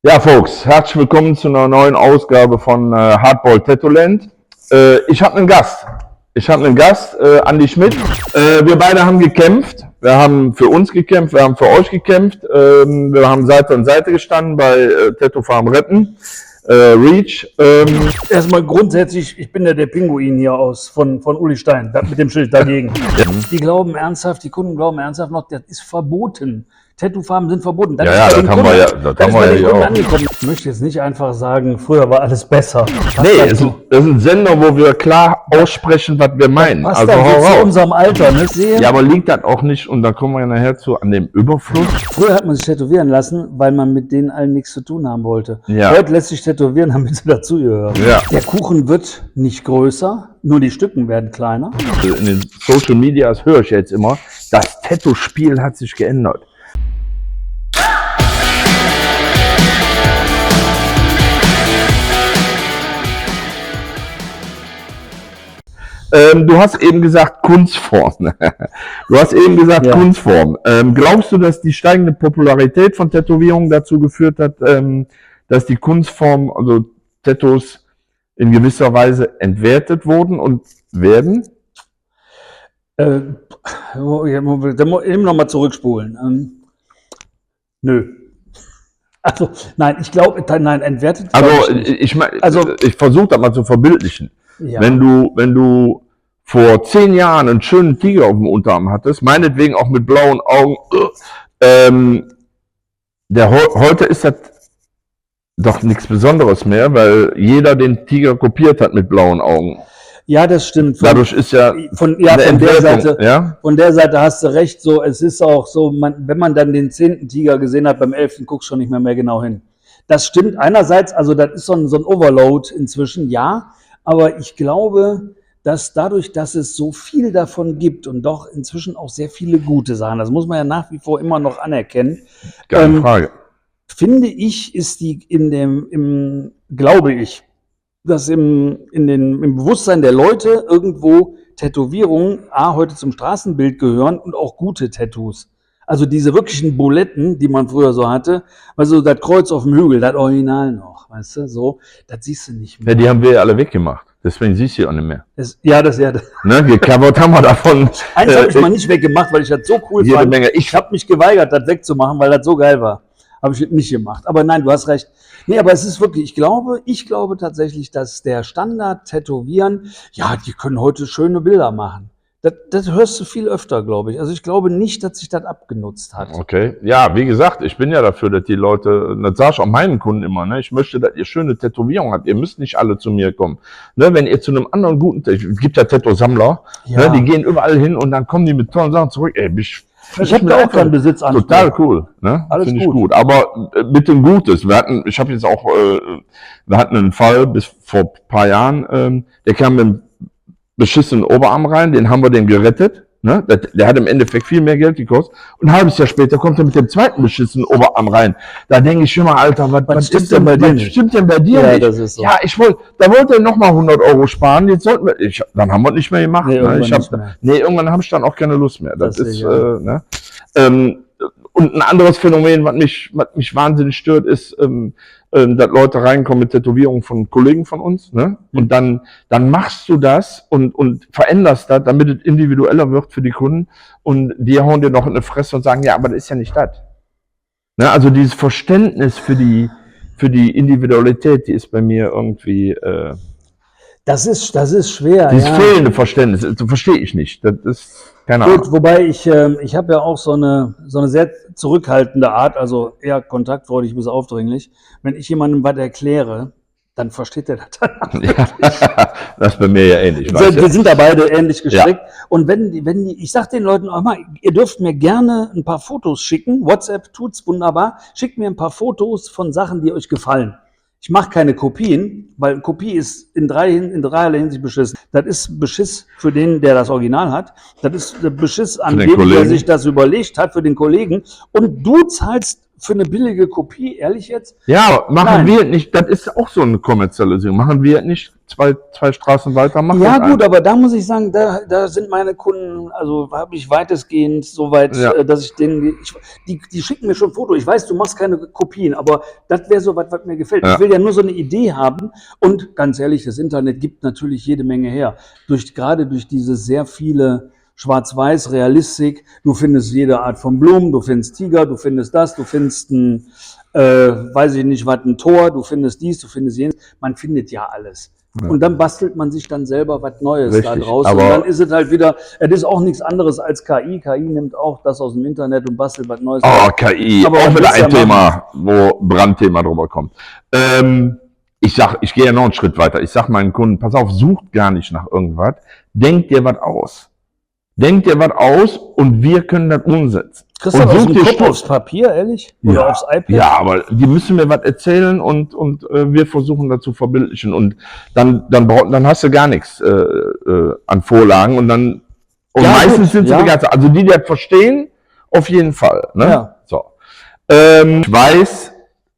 Ja, Folks, herzlich willkommen zu einer neuen Ausgabe von Hardball Tattooland. Ich habe einen Gast. Andi Schmidt. Wir beide haben gekämpft. Wir haben für uns gekämpft, wir haben für euch gekämpft. Wir haben Seite an Seite gestanden bei Tattoo Farm Retten. Reach. Erstmal grundsätzlich, ich bin ja der Pinguin hier von Uli Stein, mit dem Schild dagegen. Die glauben ernsthaft, die Kunden glauben ernsthaft noch, das ist verboten. Tattoo-Farben sind verboten. Das das haben wir ja auch. Ich möchte jetzt nicht einfach sagen, früher war alles besser. Nee, das ist ein Sender, wo wir klar aussprechen, was wir meinen. Also zu unserem Alter, ne? Ja, aber liegt das auch nicht, und da kommen wir ja nachher zu, an dem Überfluss? Früher hat man sich tätowieren lassen, weil man mit denen allen nichts zu tun haben wollte. Ja. Heute lässt sich tätowieren, damit sie dazugehören. Ja. Der Kuchen wird nicht größer, nur die Stücken werden kleiner. In den Social Medias höre ich jetzt immer, das Tattoo-Spiel hat sich geändert. Du hast eben gesagt Kunstform. Kunstform. Glaubst du, dass die steigende Popularität von Tätowierungen dazu geführt hat, dass die Kunstform, also Tattoos, in gewisser Weise entwertet wurden und werden? Eben nochmal zurückspulen. Nö. Also, nein, ich glaube, entwertet. Also, ich versuche das mal zu verbildlichen. Ja. Wenn du vor 10 Jahren einen schönen Tiger auf dem Unterarm hattest, meinetwegen auch mit blauen Augen, heute ist das doch nichts Besonderes mehr, weil jeder den Tiger kopiert hat mit blauen Augen. Ja, das stimmt. Dadurch ist von der Seite hast du recht. So, es ist auch so, wenn man dann den 10. Tiger gesehen hat, beim 11. guckst du schon nicht mehr genau hin. Das stimmt einerseits, also das ist so ein Overload inzwischen, ja. Aber ich glaube, dass dadurch, dass es so viel davon gibt und doch inzwischen auch sehr viele gute Sachen, das muss man ja nach wie vor immer noch anerkennen. Keine Frage. Finde ich, ist die glaube ich, dass im Bewusstsein der Leute irgendwo Tätowierungen heute zum Straßenbild gehören und auch gute Tattoos. Also diese wirklichen Buletten, die man früher so hatte, also das Kreuz auf dem Hügel, das Original noch, weißt du, so, das siehst du nicht mehr. Ja, die haben wir ja alle weggemacht, deswegen siehst du sie auch nicht mehr. Ne, gecovert haben wir davon. Eins habe ich mal nicht weggemacht, weil ich das so cool fand. Menge. Ich habe mich geweigert, das wegzumachen, weil das so geil war. Habe ich nicht gemacht. Aber nein, du hast recht. Nee, aber es ist wirklich, ich glaube tatsächlich, dass der Standard Tätowieren, ja, die können heute schöne Bilder machen. Das hörst du viel öfter, glaube ich. Also ich glaube nicht, dass sich das abgenutzt hat. Okay. Ja, wie gesagt, ich bin ja dafür, dass die Leute, das sage ich auch meinen Kunden immer, ne, ich möchte, dass ihr schöne Tätowierungen habt. Ihr müsst nicht alle zu mir kommen. Ne, wenn ihr zu einem anderen guten, es gibt ja Tattoo-Sammler, ne, die gehen überall hin und dann kommen die mit tollen Sachen zurück. Ey, ich habe da auch keinen Besitz an. Total cool, ne? Alles Finde ich gut. Aber bitte ein Gutes. Wir hatten einen Fall bis vor ein paar Jahren, der kam mit einem beschissenen Oberarm rein, den haben wir dem gerettet. Ne? Der hat im Endeffekt viel mehr Geld gekostet. Und ein halbes Jahr später kommt er mit dem zweiten beschissenen Oberarm rein. Da denke ich immer, Alter, was stimmt denn bei dir nicht? Stimmt denn bei dir nicht? Das ist so. Ja, da wollte er nochmal 100 Euro sparen. Jetzt sollten wir, dann haben wir es nicht mehr gemacht. Nee, ne? Irgendwann habe ich dann auch keine Lust mehr. Das ist, ne? Und ein anderes Phänomen, was mich wahnsinnig stört, ist, dass Leute reinkommen mit Tätowierungen von Kollegen von uns, ne? Und dann machst du das und veränderst das, damit es individueller wird für die Kunden, und die hauen dir noch in eine Fresse und sagen, ja, aber das ist ja nicht das. Ne? Also dieses Verständnis für die Individualität, die ist bei mir irgendwie, das ist schwer. Dieses fehlende Verständnis, das verstehe ich nicht. Das ist keine Ahnung. Gut, wobei ich habe ja auch so eine sehr zurückhaltende Art, also eher kontaktfreudig bis aufdringlich. Wenn ich jemandem was erkläre, dann versteht er das dann. Ja, das ist bei mir ja ähnlich. Wir sind da beide ähnlich gestrickt. Ja. Und ich sag den Leuten auch mal, ihr dürft mir gerne ein paar Fotos schicken. WhatsApp tut's wunderbar. Schickt mir ein paar Fotos von Sachen, die euch gefallen. Ich mache keine Kopien, weil Kopie ist in dreierlei Hinsicht beschissen. Das ist Beschiss für den, der das Original hat. Das ist Beschiss an dem, der sich das überlegt hat, für den Kollegen. Und du zahlst für eine billige Kopie, ehrlich jetzt? Ja, machen wir nicht, das ist auch so eine Kommerzialisierung. Machen wir nicht zwei Straßen weiter, machen ja gut, aber da muss ich sagen, da sind meine Kunden, also habe ich weitestgehend so weit, dass ich denen, die schicken mir schon Fotos. Ich weiß, du machst keine Kopien, aber das wäre so was mir gefällt. Ich will ja nur so eine Idee haben und ganz ehrlich, das Internet gibt natürlich jede Menge her. Gerade durch diese sehr viele Schwarz-Weiß, Realistik, du findest jede Art von Blumen, du findest Tiger, du findest das, du findest ein, weiß ich nicht was, ein Tor, du findest dies, du findest jenes, man findet ja alles. Ja. Und dann bastelt man sich dann selber was Neues da draus. Und dann ist es halt wieder, es ist auch nichts anderes als KI. KI nimmt auch das aus dem Internet und bastelt was Neues. Oh, KI, aber auch wieder ein Thema, wo Brandthema drüber kommt. Ich gehe ja noch einen Schritt weiter. Ich sag meinen Kunden, pass auf, sucht gar nicht nach irgendwas. Denkt dir was aus. Denkt dir was aus und wir können das umsetzen. Kriegst du aus dem Kopf aufs Papier, ehrlich? Oder aufs iPad? Ja, aber die müssen mir was erzählen und wir versuchen das zu verbildlichen. Und dann hast du gar nichts an Vorlagen und dann meistens sind sie begeistert. Also die das verstehen, auf jeden Fall. Ne? Ja. So. Ich weiß,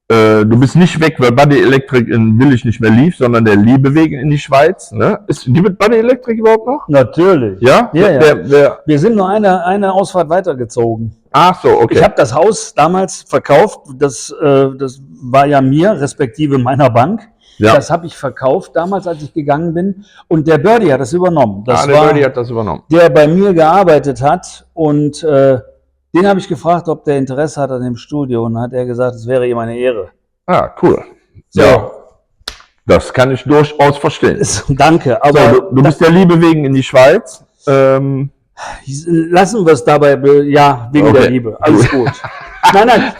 du bist nicht weg, weil Buddy Electric in Willich nicht mehr lief, sondern der Liebeweg in die Schweiz. Ne? Gibt Buddy Electric überhaupt noch? Natürlich. Ja? Wir sind nur eine Ausfahrt weitergezogen. Ach so, okay. Ich habe das Haus damals verkauft. Das war ja mir, respektive meiner Bank. Ja. Das habe ich verkauft damals, als ich gegangen bin. Und der Birdie hat das übernommen. Der Birdie hat das übernommen. Der bei mir gearbeitet hat und den habe ich gefragt, ob der Interesse hat an dem Studio, und dann hat er gesagt, es wäre ihm eine Ehre. Ah, cool. So. Ja, das kann ich durchaus verstehen. Danke. Aber so, du bist der Liebe wegen in die Schweiz. Lassen wir es dabei, wegen der Liebe. Alles gut. Nein,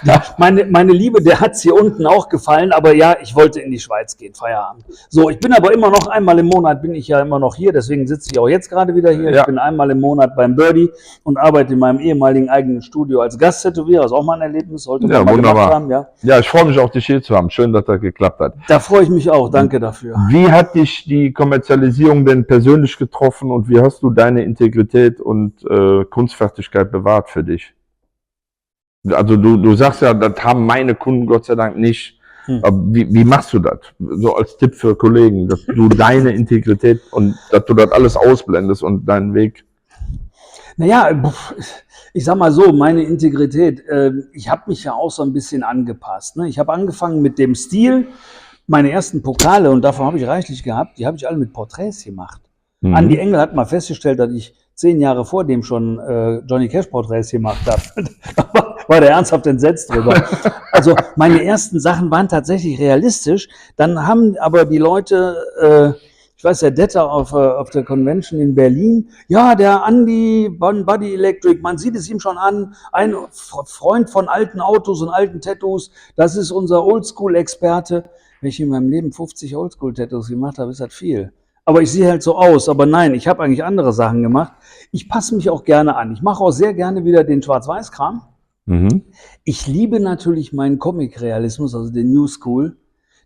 meine Liebe, der hat es hier unten auch gefallen, aber ja, ich wollte in die Schweiz gehen, Feierabend. So, ich bin aber immer noch einmal im Monat, bin ich ja immer noch hier, deswegen sitze ich auch jetzt gerade wieder hier. Ja. Ich bin einmal im Monat beim Birdie und arbeite in meinem ehemaligen eigenen Studio als Gasttätowierer. Das ist auch mal ein Erlebnis, sollte man mal gemacht haben. Ja, ich freue mich auch, dich hier zu haben. Schön, dass das geklappt hat. Da freue ich mich auch, danke dafür. Wie hat dich die Kommerzialisierung denn persönlich getroffen und wie hast du deine Integrität und Kunstfertigkeit bewahrt für dich? Also du sagst ja, das haben meine Kunden Gott sei Dank nicht. Aber wie machst du das? So als Tipp für Kollegen, dass du deine Integrität und dass du das alles ausblendest und deinen Weg. Naja, ich sag mal so, meine Integrität, ich habe mich ja auch so ein bisschen angepasst. Ne? Ich habe angefangen mit dem Stil, meine ersten Pokale, und davon habe ich reichlich gehabt, die habe ich alle mit Porträts gemacht. Andi Engel hat mal festgestellt, dass ich 10 Jahre vor dem schon Johnny Cash Porträts gemacht habe. War der ernsthaft entsetzt drüber. Also meine ersten Sachen waren tatsächlich realistisch. Dann haben aber die Leute, ich weiß, der Detter auf der Convention in Berlin, ja, der Andi Buddy Electric, man sieht es ihm schon an, ein Freund von alten Autos und alten Tattoos, das ist unser Oldschool-Experte. Wenn ich in meinem Leben 50 Oldschool-Tattoos gemacht habe, ist das viel. Aber ich sehe halt so aus. Aber nein, ich habe eigentlich andere Sachen gemacht. Ich passe mich auch gerne an. Ich mache auch sehr gerne wieder den Schwarz-Weiß-Kram. Ich liebe natürlich meinen Comic-Realismus, also den New School.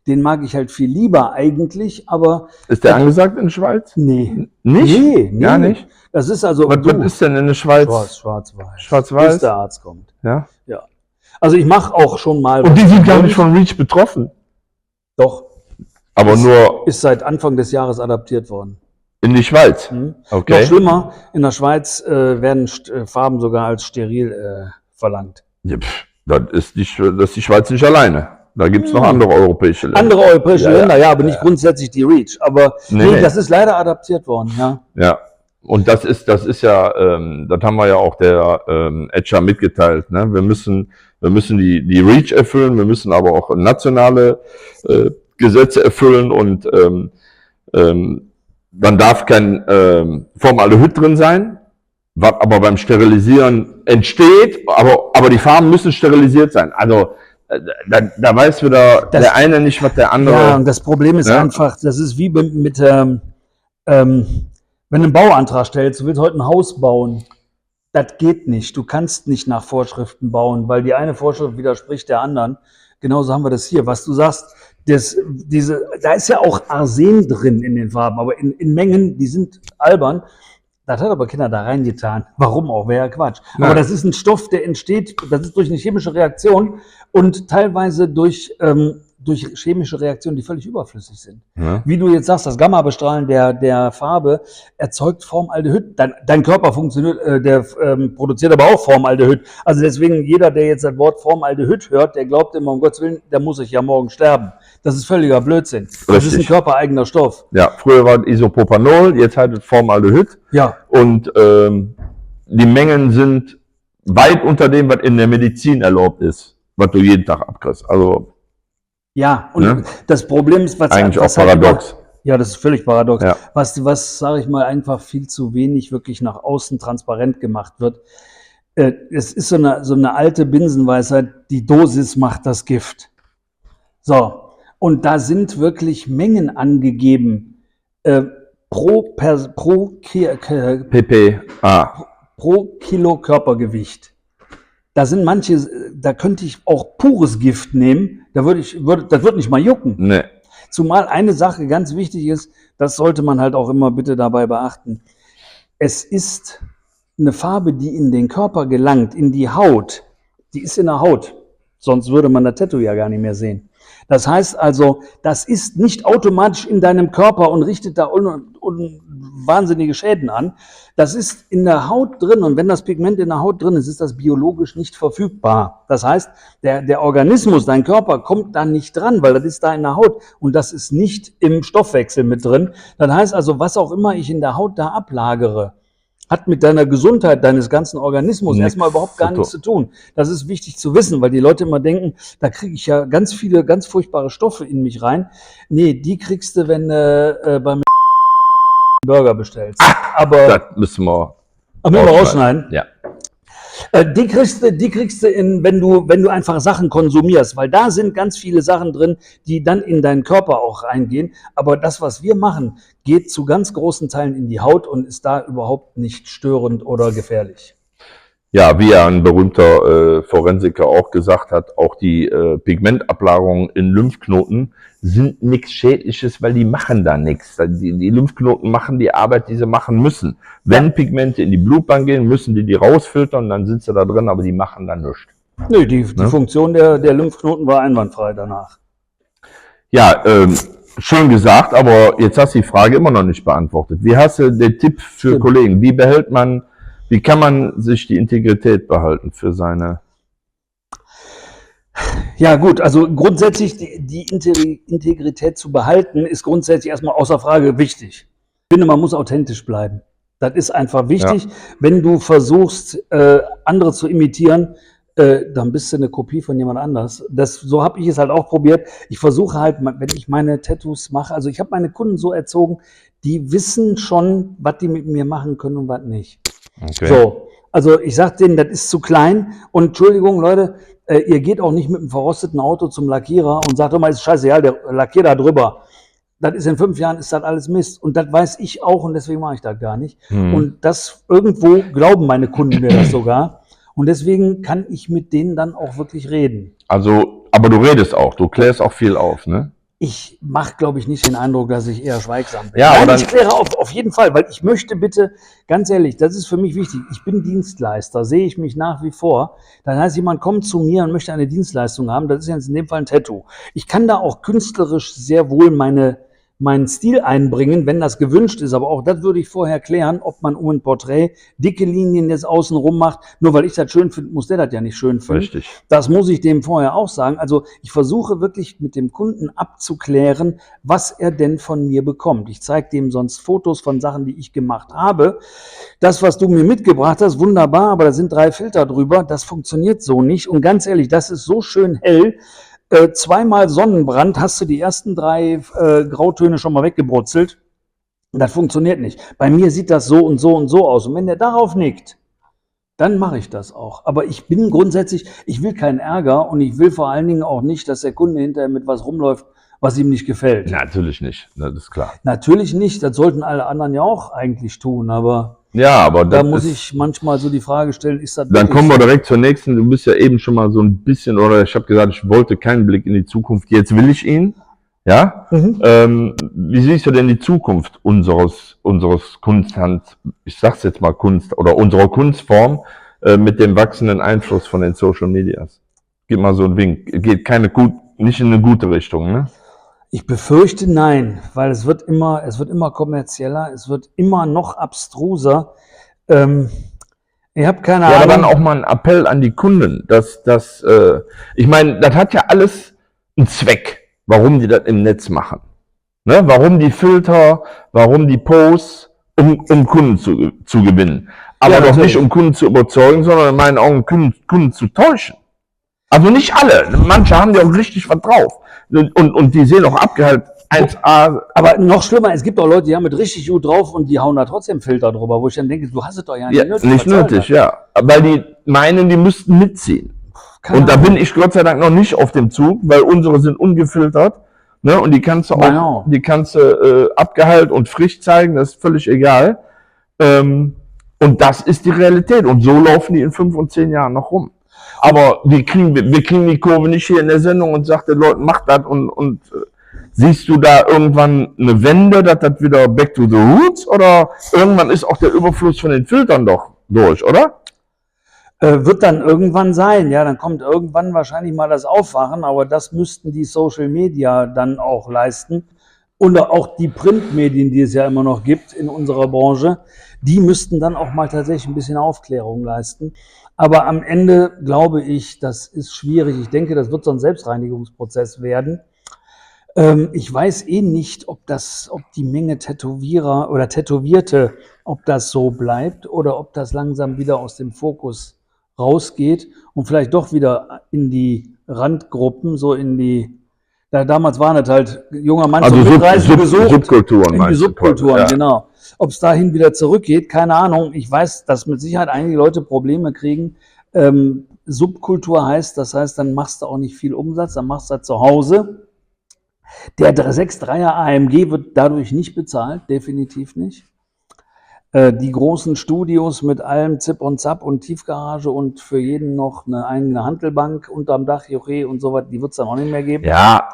Den mag ich halt viel lieber eigentlich, aber... Ist der angesagt in der Schweiz? Nee. Nicht? Nee, gar nicht? Das ist also... Was ist denn in der Schweiz? Schwarz-Weiß. Schwarz-Weiß? Bis der Arzt kommt. Ja? Ja. Also ich mache auch schon mal... Und die sind gar nicht von Reach betroffen? Doch. Aber nur... Ist seit Anfang des Jahres adaptiert worden. In die Schweiz? Okay. Noch schlimmer, in der Schweiz werden Farben sogar als steril verlangt. Ja, das ist die Schweiz nicht alleine. Da gibt es noch andere europäische Länder. Andere europäische Länder, ja, aber nicht grundsätzlich die Reach. Aber nee, das ist leider adaptiert worden, ja. Ja, und das ist ja, das haben wir ja auch der Etcher mitgeteilt. Ne? Wir müssen die Reach erfüllen, wir müssen aber auch nationale Gesetze erfüllen und dann darf kein Formaldehyd drin sein, was aber beim Sterilisieren entsteht, aber die Farben müssen sterilisiert sein. Also da weiß wieder der eine nicht, was der andere... Ja, und das Problem ist einfach, das ist wie mit wenn du einen Bauantrag stellst, du willst heute ein Haus bauen, das geht nicht. Du kannst nicht nach Vorschriften bauen, weil die eine Vorschrift widerspricht der anderen. Genauso haben wir das hier. Was du sagst, da ist ja auch Arsen drin in den Farben, aber in Mengen, die sind albern. Das hat aber Kinder da reingetan. Warum auch? Wäre ja Quatsch. Nein. Aber das ist ein Stoff, der entsteht, das ist durch eine chemische Reaktion und teilweise durch chemische Reaktionen, die völlig überflüssig sind. Ja. Wie du jetzt sagst, das Gamma-Bestrahlen der Farbe erzeugt Formaldehyd. Dein Körper funktioniert, produziert aber auch Formaldehyd. Also deswegen, jeder, der jetzt das Wort Formaldehyd hört, der glaubt immer, um Gottes Willen, der muss ich ja morgen sterben. Das ist völliger Blödsinn. Das ist ein körpereigener Stoff. Ja, früher war es Isopropanol, jetzt halt es Formaldehyd. Ja. Und die Mengen sind weit unter dem, was in der Medizin erlaubt ist, was du jeden Tag abkriegst. Also ja, und das Problem ist, was eigentlich auch paradox. Ja, das ist völlig paradox. Ja. Was sage ich mal, einfach viel zu wenig wirklich nach außen transparent gemacht wird. Es ist so eine alte Binsenweisheit, die Dosis macht das Gift. So, und da sind wirklich Mengen angegeben pro Kilo Körpergewicht. Da sind manche, da könnte ich auch pures Gift nehmen, das wird nicht mal jucken. Nee. Zumal eine Sache ganz wichtig ist, das sollte man halt auch immer bitte dabei beachten. Es ist eine Farbe, die in den Körper gelangt, in die Haut. Die ist in der Haut. Sonst würde man das Tattoo ja gar nicht mehr sehen. Das heißt also, das ist nicht automatisch in deinem Körper und richtet da wahnsinnige Schäden an. Das ist in der Haut drin und wenn das Pigment in der Haut drin ist, ist das biologisch nicht verfügbar. Das heißt, der Organismus, dein Körper kommt da nicht dran, weil das ist da in der Haut und das ist nicht im Stoffwechsel mit drin. Das heißt also, was auch immer ich in der Haut da ablagere, hat mit deiner Gesundheit, deines ganzen Organismus erstmal überhaupt gar nichts zu tun. Das ist wichtig zu wissen, weil die Leute immer denken, da kriege ich ja ganz viele, ganz furchtbare Stoffe in mich rein. Nee, die kriegst du, wenn du beim Burger bestellst. Aber das müssen wir rausschneiden. Ja. Die kriegst du wenn du einfach Sachen konsumierst, weil da sind ganz viele Sachen drin, die dann in deinen Körper auch reingehen. Aber das, was wir machen, geht zu ganz großen Teilen in die Haut und ist da überhaupt nicht störend oder gefährlich. Ja, wie ja ein berühmter Forensiker auch gesagt hat, auch die Pigmentablagerungen in Lymphknoten sind nichts Schädliches, weil die machen da nichts. Die Lymphknoten machen die Arbeit, die sie machen müssen. Wenn Pigmente in die Blutbahn gehen, müssen die rausfiltern, dann sind sie da drin, aber die machen dann nichts. Nö, die Funktion der Lymphknoten war einwandfrei danach. Ja, schön gesagt, aber jetzt hast du die Frage immer noch nicht beantwortet. Wie hast du den Tipp für Kollegen? Wie kann man sich die Integrität behalten für seine... Ja gut, also grundsätzlich die Integrität zu behalten, ist grundsätzlich erstmal außer Frage wichtig. Ich finde, man muss authentisch bleiben. Das ist einfach wichtig. Ja. Wenn du versuchst, andere zu imitieren, dann bist du eine Kopie von jemand anders. So habe ich es halt auch probiert. Ich versuche halt, wenn ich meine Tattoos mache, also ich habe meine Kunden so erzogen, die wissen schon, was die mit mir machen können und was nicht. Okay. So, also ich sage denen, das ist zu klein und Entschuldigung, Leute, ihr geht auch nicht mit einem verrosteten Auto zum Lackierer und sagt, mal, ist scheißegal, der lackiert da drüber. Das ist in 5 Jahren, ist das alles Mist. Und das weiß ich auch und deswegen mache ich das gar nicht. Und das irgendwo glauben meine Kunden mir das sogar. Und deswegen kann ich mit denen dann auch wirklich reden. Also, aber du redest auch, du klärst auch viel auf, ne? Ich mache, glaube ich, nicht den Eindruck, dass ich eher schweigsam bin. Ja, nein, ich kläre auf jeden Fall, weil ich möchte bitte, ganz ehrlich, das ist für mich wichtig, ich bin Dienstleister, sehe ich mich nach wie vor. Das heißt, jemand kommt zu mir und möchte eine Dienstleistung haben, das ist jetzt in dem Fall ein Tattoo. Ich kann da auch künstlerisch sehr wohl meinen Stil einbringen, wenn das gewünscht ist. Aber auch das würde ich vorher klären, ob man um ein Porträt dicke Linien jetzt außenrum macht. Nur weil ich das schön finde, muss der das ja nicht schön finden. Richtig. Das muss ich dem vorher auch sagen. Also ich versuche wirklich mit dem Kunden abzuklären, was er denn von mir bekommt. Ich zeige dem sonst Fotos von Sachen, die ich gemacht habe. Das, was du mir mitgebracht hast, wunderbar, aber da sind 3 Filter drüber. Das funktioniert so nicht. Und ganz ehrlich, das ist so schön hell. 2-mal Sonnenbrand, hast du die ersten 3 Grautöne schon mal weggebrutzelt. Das funktioniert nicht. Bei mir sieht das so und so und so aus. Und wenn der darauf nickt, dann mache ich das auch. Aber ich bin grundsätzlich, ich will keinen Ärger und ich will vor allen Dingen auch nicht, dass der Kunde hinterher mit was rumläuft, was ihm nicht gefällt. Natürlich nicht, das ist klar. Natürlich nicht, das sollten alle anderen ja auch eigentlich tun, aber... Ja, aber da muss ich manchmal so die Frage stellen, ist das... Dann kommen wir direkt zur nächsten. Du bist ja eben schon mal so ein bisschen, oder ich habe gesagt, ich wollte keinen Blick in die Zukunft. Jetzt will ich ihn. Ja? Wie siehst du denn die Zukunft unseres ich sag's jetzt mal Kunst, oder unserer Kunstform mit dem wachsenden Einfluss von den Social Medias? Gib mal so einen Wink. Geht nicht in eine gute Richtung, ne? Ich befürchte nein, weil es wird immer kommerzieller, es wird immer noch abstruser. Ich habe keine Ahnung. Ja, aber dann auch mal ein Appell an die Kunden, ich meine, das hat ja alles einen Zweck, warum die das im Netz machen. Ne? Warum die Filter, warum die Posts, um Kunden zu gewinnen. Aber Ja, doch natürlich. nicht, um Kunden zu überzeugen, sondern in meinen Augen Kunden zu täuschen. Also nicht alle. Manche haben ja auch richtig was drauf. Und die sehen auch abgehalten 1A. Aber noch schlimmer, es gibt auch Leute, die haben es richtig gut drauf und die hauen da trotzdem Filter drüber, wo ich dann denke, du hast es doch ja nicht nötig. Nicht nötig, ja. Weil die meinen, die müssten mitziehen. Keine Und da Ahnung. bin ich Gott sei Dank noch nicht auf dem Zug, weil unsere sind ungefiltert. Ne? Und die kannst du auch, Genau. abgeheilt und frisch zeigen, das ist völlig egal. Und das ist die Realität. Und so laufen die in 5 und 10 Jahren noch rum. Aber wir kriegen die Kurve nicht hier in der Sendung und sagt den Leuten, macht das und siehst du da irgendwann eine Wende, dass das wieder back to the roots, oder irgendwann ist auch der Überfluss von den Filtern doch durch, oder? Wird dann irgendwann sein, ja, dann kommt irgendwann wahrscheinlich mal das Aufwachen, aber das müssten die Social Media dann auch leisten. Und auch die Printmedien, die es ja immer noch gibt in unserer Branche, die müssten dann auch mal tatsächlich ein bisschen Aufklärung leisten. Aber am Ende glaube ich, das ist schwierig. Ich denke, das wird so ein Selbstreinigungsprozess werden. Ich weiß nicht, ob die Menge Tätowierer oder Tätowierte, ob das so bleibt oder ob das langsam wieder aus dem Fokus rausgeht und vielleicht doch wieder in die Randgruppen, damals waren es halt junger Mann Also zum Mitreisen gesucht. Subkulturen, In die Subkulturen, ja. genau. Ob es dahin wieder zurückgeht, keine Ahnung. Ich weiß, dass mit Sicherheit einige Leute Probleme kriegen. Subkultur heißt, dann machst du auch nicht viel Umsatz, dann machst du das zu Hause. Der 6-3er AMG wird dadurch nicht bezahlt, definitiv nicht. Die großen Studios mit allem Zip und Zap und Tiefgarage und für jeden noch eine eigene Hantelbank unterm Dach, Joche und so was, die wird es dann auch nicht mehr geben. Ja,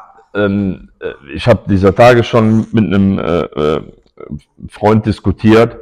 ich habe dieser Tage schon mit einem Freund diskutiert.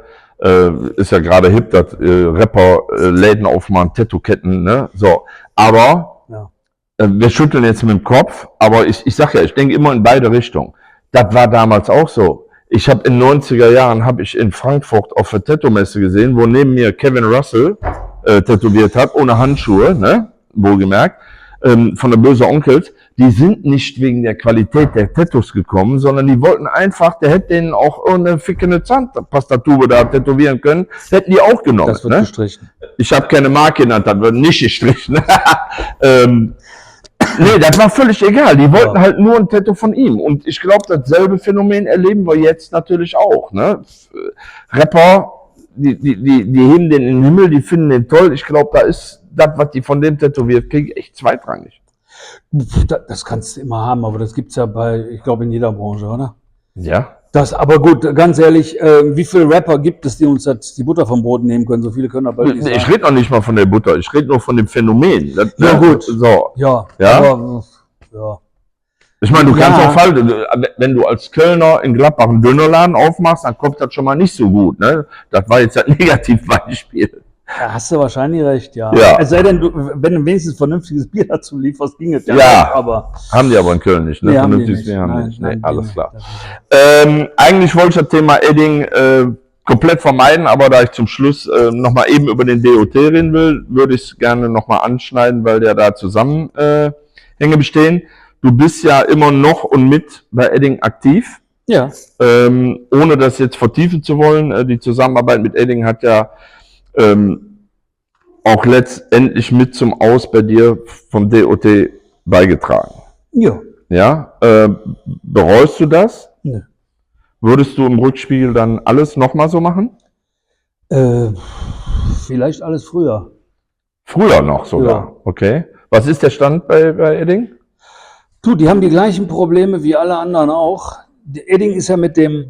Ist ja gerade hip, dass Rapper Läden aufmachen, Tattoo-Ketten, ne? So, aber Ja. Wir schütteln jetzt mit dem Kopf, aber ich sag ja, ich denke immer in beide Richtungen. Das war damals auch so. Ich habe in den 90er Jahren in Frankfurt auf der Tattoo-Messe gesehen, wo neben mir Kevin Russell tätowiert hat, ohne Handschuhe, ne? Wohlgemerkt, von der Böse Onkels. Die sind nicht wegen der Qualität der Tattoos gekommen, sondern die wollten einfach, der hätte denen auch irgendeine fickende Zahnpastatube da tätowieren können, hätten die auch genommen. Das wird gestrichen. Ich habe keine Marke genannt, das wird nicht gestrichen. Nee, das war völlig egal. Die wollten halt nur ein Tattoo von ihm. Und ich glaube, dasselbe Phänomen erleben wir jetzt natürlich auch. Ne? Rapper, die heben den in den Himmel, die finden den toll. Ich glaube, da ist das, was die von dem tätowiert kriegen, echt zweitrangig. Das kannst du immer haben, aber das gibt es ja ich glaube, in jeder Branche, oder? Ja. Aber gut, ganz ehrlich, wie viele Rapper gibt es, die uns die Butter vom Brot nehmen können? So viele können aber nicht Ich rede noch nicht mal von der Butter, ich rede nur von dem Phänomen. Ja, gut. So. Ja, Ja? aber, ja. Ich meine, du kannst Ja. auch falsch, wenn du als Kölner in Gladbach einen Dönerladen aufmachst, dann kommt das schon mal nicht so gut. Ne? Das war jetzt ein Negativbeispiel. Da hast du wahrscheinlich recht, ja. Ja. Es sei denn, wenn du wenigstens vernünftiges Bier dazu lieferst, ging es ja. Ja. Aber Haben die aber in Köln nicht, ne? Nee, haben die Vernünftiges nicht. Bier haben die Nein, nicht. nein, Nee, die alles nicht. klar. Das ist Eigentlich wollte ich das Thema Edding komplett vermeiden, aber da ich zum Schluss nochmal eben über den DOT reden will, würde ich es gerne nochmal anschneiden, weil der da Zusammenhänge bestehen. Du bist ja immer noch und mit bei Edding aktiv. ja. Ohne das jetzt vertiefen zu wollen, die Zusammenarbeit mit Edding hat ja auch letztendlich mit zum Aus bei dir vom DOT beigetragen. Ja. Ja, bereust du das? Nö. Würdest du im Rückspiegel dann alles nochmal so machen? Vielleicht alles früher. Früher noch sogar, Ja. okay. Was ist der Stand bei Edding? Du, die haben die gleichen Probleme wie alle anderen auch. Edding ist ja mit dem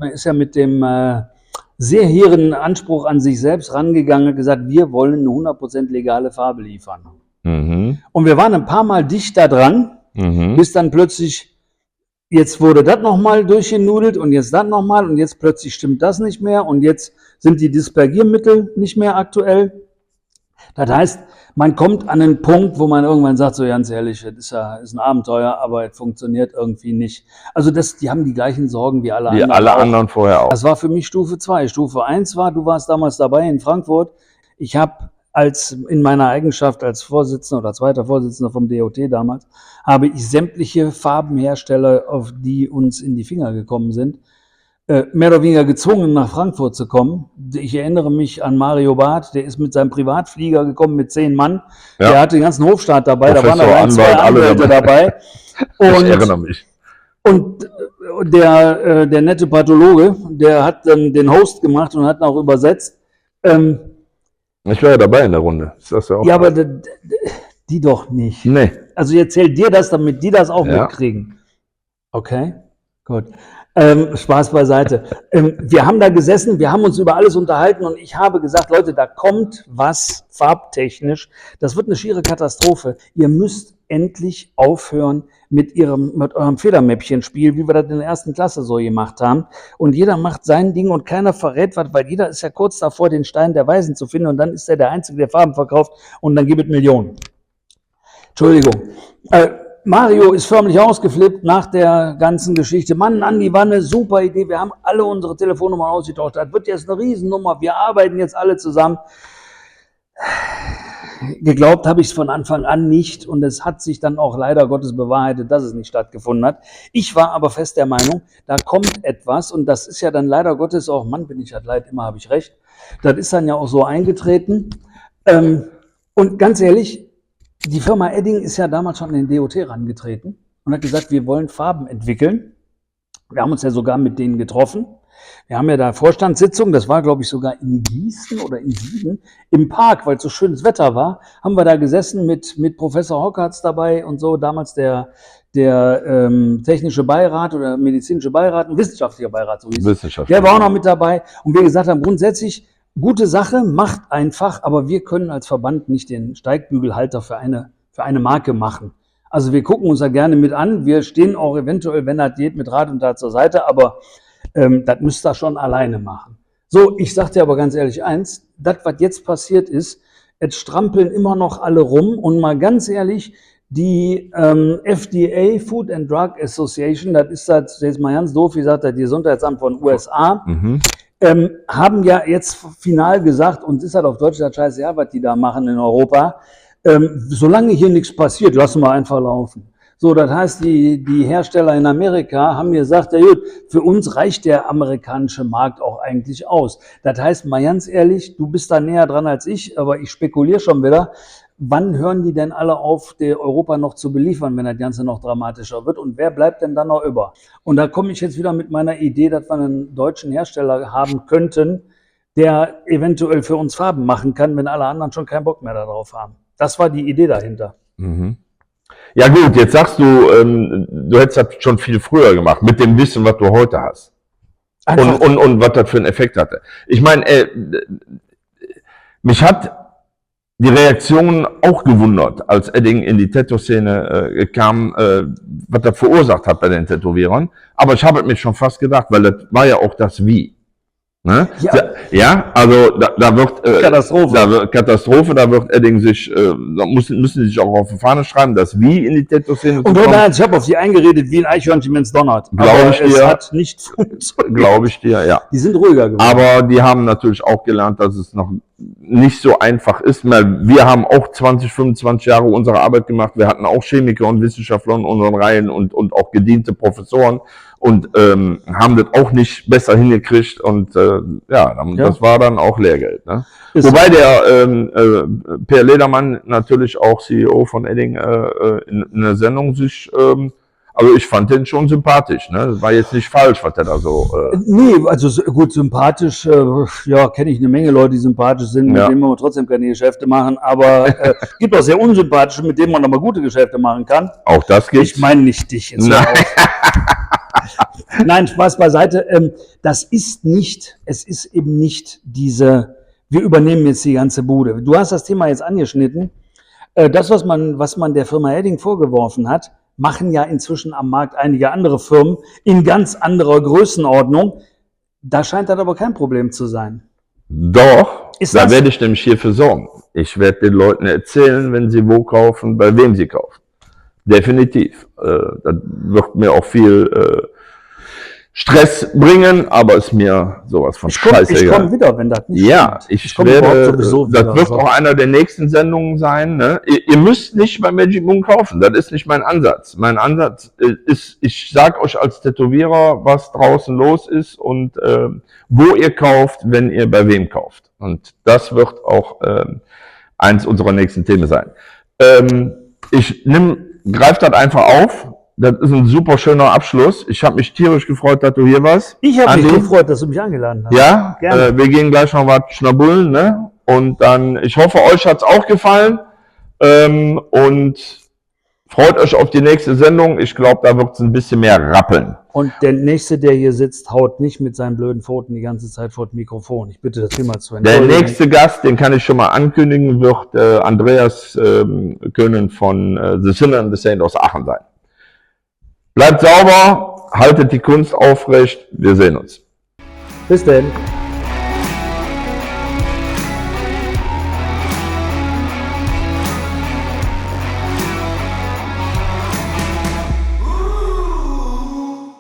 sehr hehren Anspruch an sich selbst rangegangen und gesagt, wir wollen eine 100% legale Farbe liefern. Mhm. Und wir waren ein paar Mal dicht da dran, Mhm. bis dann plötzlich jetzt wurde das nochmal durchgenudelt und jetzt das nochmal und jetzt plötzlich stimmt das nicht mehr und jetzt sind die Dispergiermittel nicht mehr aktuell. Das heißt, man kommt an einen Punkt, wo man irgendwann sagt, so ganz ehrlich, das ist ein Abenteuer, aber es funktioniert irgendwie nicht. Also die haben die gleichen Sorgen wie alle anderen. Wie alle anderen vorher auch. Das war für mich Stufe 2. Stufe 1 war, du warst damals dabei in Frankfurt. Ich habe in meiner Eigenschaft als Vorsitzender oder zweiter Vorsitzender vom DOT damals, habe ich sämtliche Farbenhersteller, auf die uns in die Finger gekommen sind, mehr oder weniger gezwungen, nach Frankfurt zu kommen. Ich erinnere mich an Mario Barth, der ist mit seinem Privatflieger gekommen mit 10 Mann. Ja. Der hatte den ganzen Hofstaat dabei, Professor, da waren allein 2 Anwälte dabei. Und, ich erinnere mich. Und der nette Pathologe, der hat dann den Host gemacht und hat auch übersetzt. Ich war ja dabei in der Runde. Ist das ja auch aber die doch nicht. Nee. Also ich erzähle dir das, damit die das auch mitkriegen. Okay, gut. Spaß beiseite. Wir haben da gesessen, wir haben uns über alles unterhalten und ich habe gesagt, Leute, da kommt was farbtechnisch. Das wird eine schiere Katastrophe. Ihr müsst endlich aufhören mit eurem Federmäppchenspiel, wie wir das in der 1. Klasse so gemacht haben. Und jeder macht sein Ding und keiner verrät was, weil jeder ist ja kurz davor, den Stein der Weisen zu finden und dann ist er der Einzige, der Farben verkauft und dann gibt es Millionen. Entschuldigung. Mario ist förmlich ausgeflippt nach der ganzen Geschichte. Mann, Andi, war eine super Idee. Wir haben alle unsere Telefonnummern ausgetauscht. Das wird jetzt eine Riesennummer. Wir arbeiten jetzt alle zusammen. Geglaubt habe ich es von Anfang an nicht. Und es hat sich dann auch leider Gottes bewahrheitet, dass es nicht stattgefunden hat. Ich war aber fest der Meinung, da kommt etwas. Und das ist ja dann leider Gottes auch, Mann, bin ich halt leid, immer habe ich recht. Das ist dann ja auch so eingetreten. Und ganz ehrlich, die Firma Edding ist ja damals schon in den DOT herangetreten und hat gesagt, wir wollen Farben entwickeln. Wir haben uns ja sogar mit denen getroffen. Wir haben ja da Vorstandssitzung, das war, glaube ich, sogar in Gießen oder in Siegen, im Park, weil es so schönes Wetter war, haben wir da gesessen mit Professor Hockertz dabei und so, damals der technische Beirat oder medizinische Beirat, ein wissenschaftlicher Beirat, so hieß es. Der war auch noch mit dabei und wir gesagt haben, grundsätzlich, gute Sache, macht einfach, aber wir können als Verband nicht den Steigbügelhalter für eine Marke machen. Also wir gucken uns da gerne mit an, wir stehen auch eventuell, wenn das geht, mit Rat und Tat zur Seite, aber das müsst ihr schon alleine machen. So, ich sag dir aber ganz ehrlich eins, das, was jetzt passiert ist, jetzt strampeln immer noch alle rum und mal ganz ehrlich, die FDA, Food and Drug Association, das ist das, jetzt mal ganz doof, wie gesagt, das Gesundheitsamt von USA, haben ja jetzt final gesagt, uns ist halt auf Deutsch das scheiße, ja, was die da machen in Europa, solange hier nichts passiert, lassen wir einfach laufen. So, das heißt, die Hersteller in Amerika haben gesagt, ja gut, für uns reicht der amerikanische Markt auch eigentlich aus. Das heißt, mal ganz ehrlich, du bist da näher dran als ich, aber ich spekuliere schon wieder, wann hören die denn alle auf, Europa noch zu beliefern, wenn das Ganze noch dramatischer wird? Und wer bleibt denn dann noch über? Und da komme ich jetzt wieder mit meiner Idee, dass wir einen deutschen Hersteller haben könnten, der eventuell für uns Farben machen kann, wenn alle anderen schon keinen Bock mehr darauf haben. Das war die Idee dahinter. Mhm. Ja gut, jetzt sagst du, du hättest das schon viel früher gemacht, mit dem Wissen, was du heute hast. Und was das für einen Effekt hatte. Ich meine, mich hat die Reaktion auch gewundert, als Edding in die Tattoo-Szene kam, was das verursacht hat bei den Tätowierern. Aber ich habe mir schon fast gedacht, weil das war ja auch das Wie. Ne? Ja, also da wird Katastrophe, da wird Edding sich, da müssen die sich auch auf die Fahne schreiben, das Wie in die Tattoo-Szene zu kommen. Ich habe auf die eingeredet wie ein Eichhörnchen, wenn es donnert. Glaube ich dir. Es hat nicht funktioniert. Glaube ich dir, ja. Die sind ruhiger geworden. Aber die haben natürlich auch gelernt, dass es noch nicht so einfach ist, weil wir haben auch 20, 25 Jahre unsere Arbeit gemacht. Wir hatten auch Chemiker und Wissenschaftler in unseren Reihen und auch gediente Professoren und haben das auch nicht besser hingekriegt und das war dann auch Lehrgeld. Ne? Wobei der Per Ledermann, natürlich auch CEO von Edding, in der Sendung sich also ich fand den schon sympathisch, ne? Das war jetzt nicht falsch, was der da so... Nee, also gut, sympathisch, ja, kenne ich eine Menge Leute, die sympathisch sind, mit denen man trotzdem keine Geschäfte machen, aber gibt auch sehr unsympathische, mit denen man aber gute Geschäfte machen kann. Auch das gibt's. Ich meine nicht dich jetzt. Nein. Nein, Spaß beiseite. Es ist eben nicht diese, wir übernehmen jetzt die ganze Bude. Du hast das Thema jetzt angeschnitten. Das, was man der Firma Edding vorgeworfen hat, machen ja inzwischen am Markt einige andere Firmen in ganz anderer Größenordnung. Da scheint das aber kein Problem zu sein. Doch, da werde ich nämlich hierfür sorgen. Ich werde den Leuten erzählen, wenn sie wo kaufen, bei wem sie kaufen. Definitiv. Das wird mir auch viel Stress bringen, aber ist mir sowas von scheißegal. Ich komme wieder, wenn das nicht stimmt. Das wird auch einer der nächsten Sendungen sein. Ne? Ihr müsst nicht bei Magic Moon kaufen, das ist nicht mein Ansatz. Mein Ansatz ist, ich sage euch als Tätowierer, was draußen los ist und wo ihr kauft, wenn ihr bei wem kauft. Und das wird auch eins unserer nächsten Themen sein. Greif das einfach auf. Das ist ein super schöner Abschluss. Ich habe mich tierisch gefreut, dass du hier warst. Ich habe mich gefreut, dass du mich eingeladen hast. Ja, wir gehen gleich noch was schnabullen, ne? Und dann, ich hoffe, euch hat's auch gefallen. Und freut euch auf die nächste Sendung. Ich glaube, da wird's ein bisschen mehr rappeln. Und der Nächste, der hier sitzt, haut nicht mit seinen blöden Pfoten die ganze Zeit vor das Mikrofon. Ich bitte das hier mal zu entschuldigen. Der nächste Gast, den kann ich schon mal ankündigen, wird Andreas Köhnen von The Sinner and the Saint aus Aachen sein. Bleibt sauber, haltet die Kunst aufrecht, wir sehen uns. Bis denn.